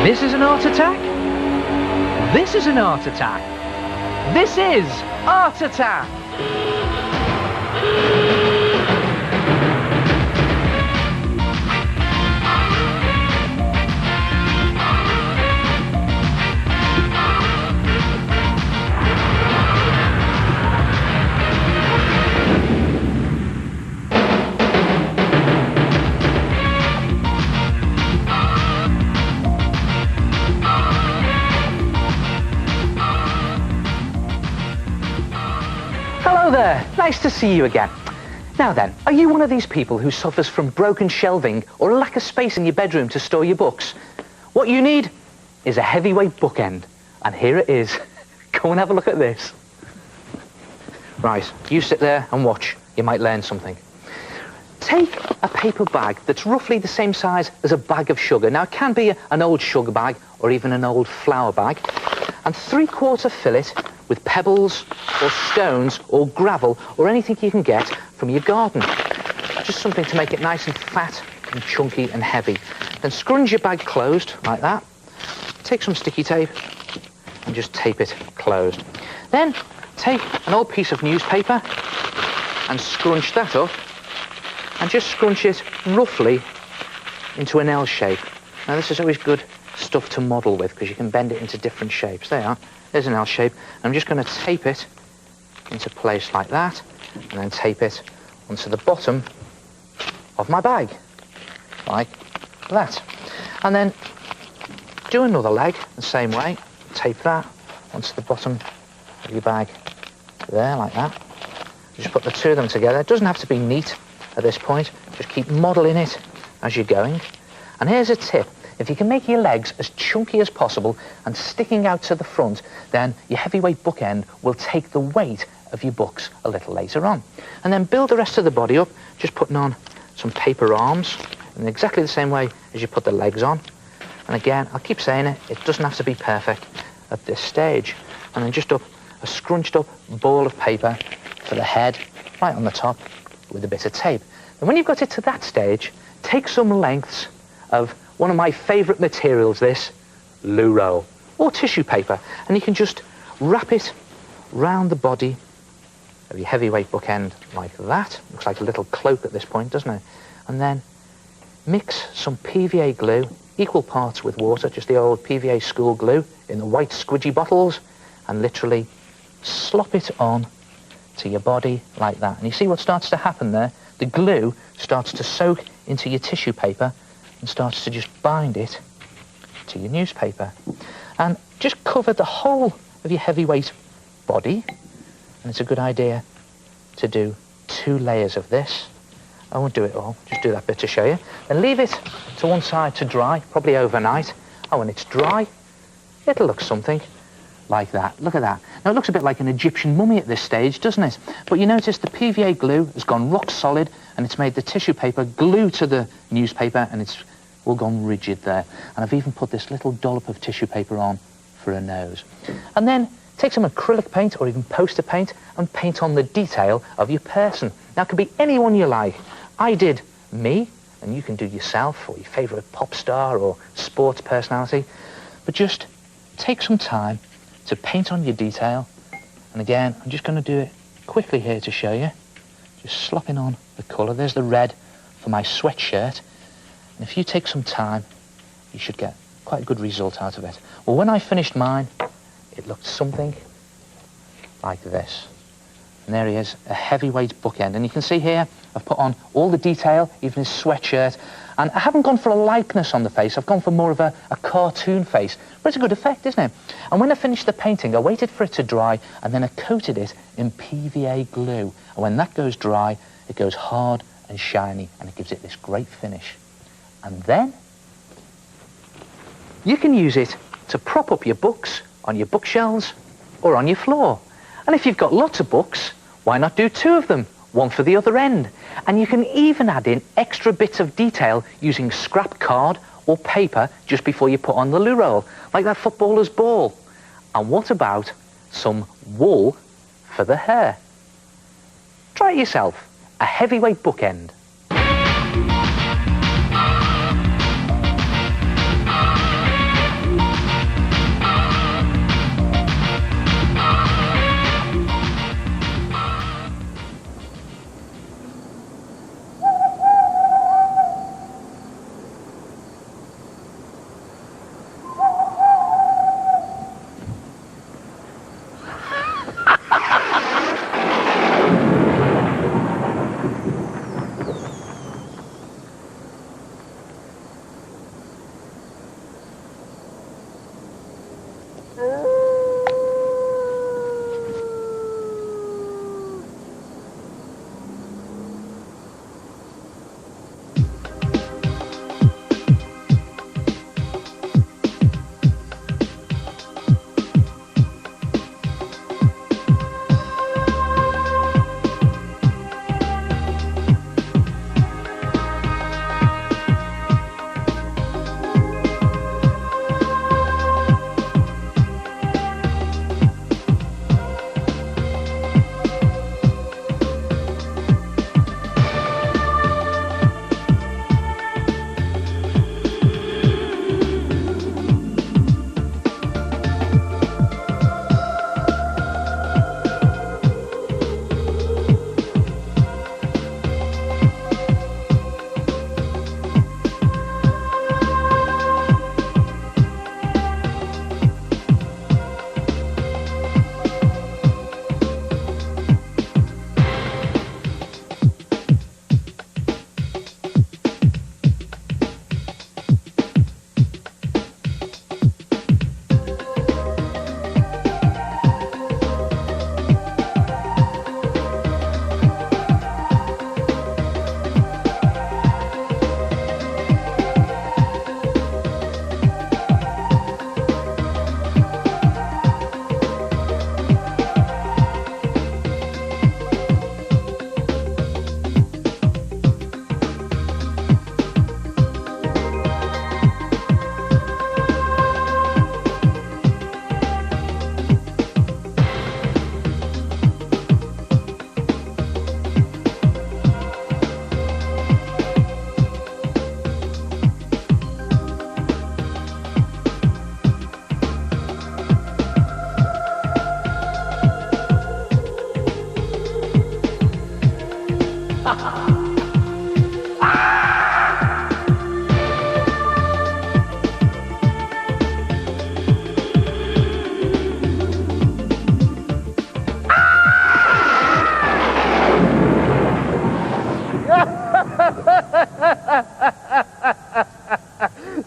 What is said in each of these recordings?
This is an art attack. This is an art attack. This is Art Attack. Hello there, nice to see you again. Now then, are you one of these people who suffers from broken shelving or a lack of space in your bedroom to store your books? What you need is a heavyweight bookend, and here it is. Go and have a look at this. Right, you sit there and watch, you might learn something. Take a paper bag that's roughly the same size as a bag of sugar. Now it can be an old sugar bag or even an old flour bag, and 3/4 fill it with pebbles or stones or gravel or anything you can get from your garden. Just something to make it nice and fat and chunky and heavy. Then scrunch your bag closed like that. Take some sticky tape and just tape it closed. Then take an old piece of newspaper and scrunch that up and just scrunch it roughly into an L shape. Now this is always good stuff to model with because you can bend it into different shapes. There you are. There's an L shape. I'm just going to tape it into place like that and then tape it onto the bottom of my bag like that. And then do another leg the same way. Tape that onto the bottom of your bag there like that. Just put the two of them together. It doesn't have to be neat at this point. Just keep modeling it as you're going. And here's a tip. If you can make your legs as chunky as possible and sticking out to the front, then your heavyweight bookend will take the weight of your books a little later on. And then build the rest of the body up, just putting on some paper arms in exactly the same way as you put the legs on. And again, I'll keep saying it, it doesn't have to be perfect at this stage. And then just up a scrunched up ball of paper for the head, right on the top with a bit of tape. And when you've got it to that stage, take some lengths of one of my favourite materials, this loo roll or tissue paper, and you can just wrap it round the body of your heavyweight bookend like that. Looks like a little cloak at this point, doesn't it? And then mix some PVA glue, equal parts with water, just the old PVA school glue in the white squidgy bottles, and literally slop it on to your body like that. And you see what starts to happen there? The glue starts to soak into your tissue paper and starts to just bind it to your newspaper. And just cover the whole of your heavyweight body. And it's a good idea to do 2 layers of this. I won't do it all, just do that bit to show you. Then leave it to one side to dry, probably overnight. And when it's dry, it'll look something like that. Look at that. Now it looks a bit like an Egyptian mummy at this stage, doesn't it? But you notice the PVA glue has gone rock solid and it's made the tissue paper glue to the newspaper and it's all gone rigid there. And I've even put this little dollop of tissue paper on for a nose. And then take some acrylic paint or even poster paint and paint on the detail of your person. Now it could be anyone you like. I did me, and you can do yourself or your favourite pop star or sports personality. But just take some time to paint on your detail. And again, I'm just going to do it quickly here to show you. Just slopping on the colour. There's the red for my sweatshirt. And if you take some time, you should get quite a good result out of it. Well, when I finished mine, it looked something like this. And there he is, a heavyweight bookend. And you can see here, I've put on all the detail, even his sweatshirt. And I haven't gone for a likeness on the face, I've gone for more of a cartoon face. But it's a good effect, isn't it? And when I finished the painting, I waited for it to dry, and then I coated it in PVA glue. And when that goes dry, it goes hard and shiny, and it gives it this great finish. And then you can use it to prop up your books on your bookshelves or on your floor. And if you've got lots of books, why not do 2 of them, one for the other end? And you can even add in extra bits of detail using scrap card or paper just before you put on the loo roll, like that footballer's ball. And what about some wool for the hair? Try it yourself, a heavyweight bookend.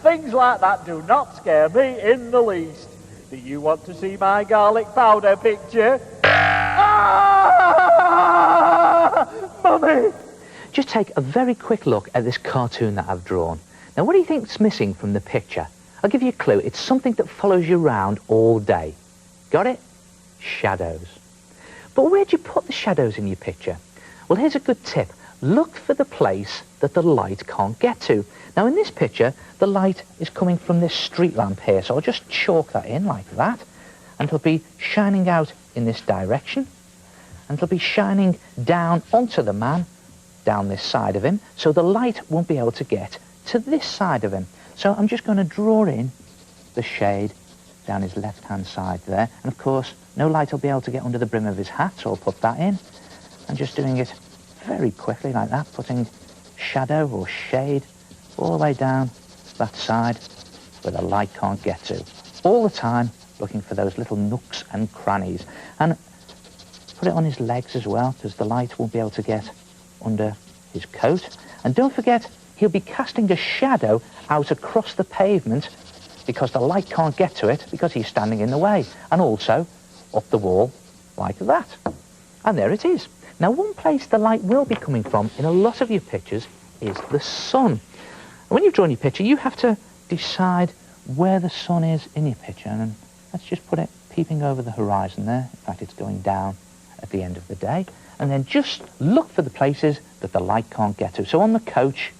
Things like that do not scare me in the least. Do you want to see my garlic powder picture? Ah! Mummy! Just take a very quick look at this cartoon that I've drawn. Now, what do you think's missing from the picture? I'll give you a clue. It's something that follows you around all day. Got it? Shadows. But where'd you put the shadows in your picture? Well, here's a good tip. Look for the place that the light can't get to. Now, in this picture, the light is coming from this street lamp here, so I'll just chalk that in like that, and it'll be shining out in this direction, and it'll be shining down onto the man, down this side of him, so the light won't be able to get to this side of him. So I'm just going to draw in the shade down his left-hand side there, and of course, no light will be able to get under the brim of his hat, so I'll put that in, and just doing it very quickly like that, putting shadow or shade all the way down that side where the light can't get to. All the time looking for those little nooks and crannies. And put it on his legs as well, because the light won't be able to get under his coat. And don't forget, he'll be casting a shadow out across the pavement because the light can't get to it because he's standing in the way. And also up the wall like that. And there it is. Now, one place the light will be coming from in a lot of your pictures is the sun. And when you've drawn your picture, you have to decide where the sun is in your picture. And let's just put it peeping over the horizon there. In fact, it's going down at the end of the day. And then just look for the places that the light can't get to. So on the coach,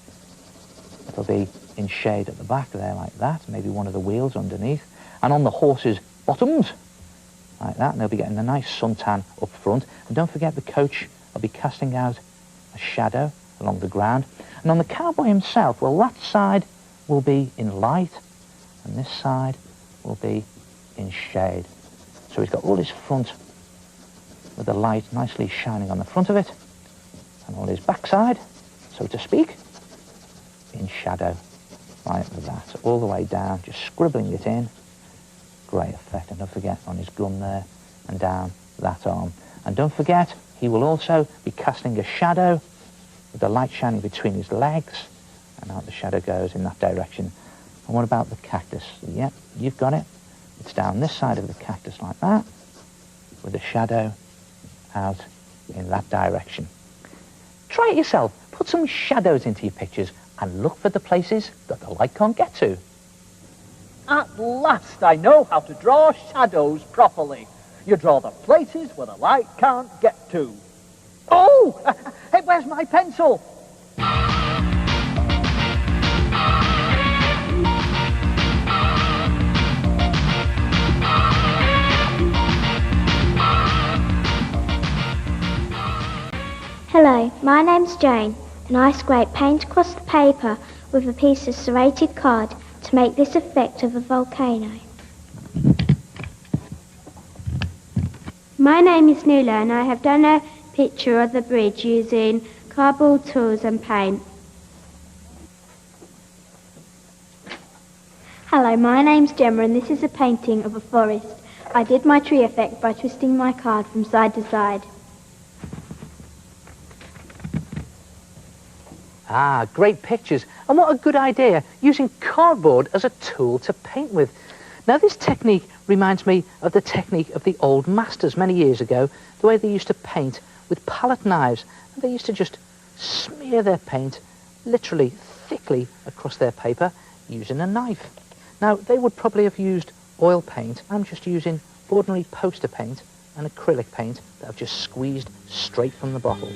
it'll be in shade at the back there like that, maybe one of the wheels underneath. And on the horse's bottoms, like that, and they'll be getting a nice suntan up front. And don't forget, the coach will be casting out a shadow along the ground. And on the cowboy himself, well, that side will be in light, and this side will be in shade. So he's got all his front with the light nicely shining on the front of it, and all his backside, so to speak, in shadow, like that, all the way down, just scribbling it in. Great effect. And don't forget, on his gun there, and down that arm. And don't forget, he will also be casting a shadow with the light shining between his legs, and out the shadow goes in that direction. And what about the cactus? Yep, you've got it. It's down this side of the cactus like that, with a shadow out in that direction. Try it yourself. Put some shadows into your pictures and look for the places that the light can't get to. At last I know how to draw shadows properly. You draw the places where the light can't get to. Oh! Hey, where's my pencil? Hello, my name's Jane, and I scrape paint across the paper with a piece of serrated card to make this effect of a volcano. My name is Nuala, and I have done a picture of the bridge using cardboard tools and paint. Hello, my name's Gemma, and this is a painting of a forest. I did my tree effect by twisting my card from side to side. Ah, great pictures. And what a good idea, using cardboard as a tool to paint with. Now, this technique reminds me of the technique of the old masters many years ago, the way they used to paint with palette knives. And they used to just smear their paint literally thickly across their paper using a knife. Now, they would probably have used oil paint. I'm just using ordinary poster paint and acrylic paint that I've just squeezed straight from the bottle.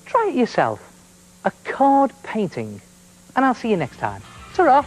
Try it yourself. A card painting. And I'll see you next time. Ta-ra!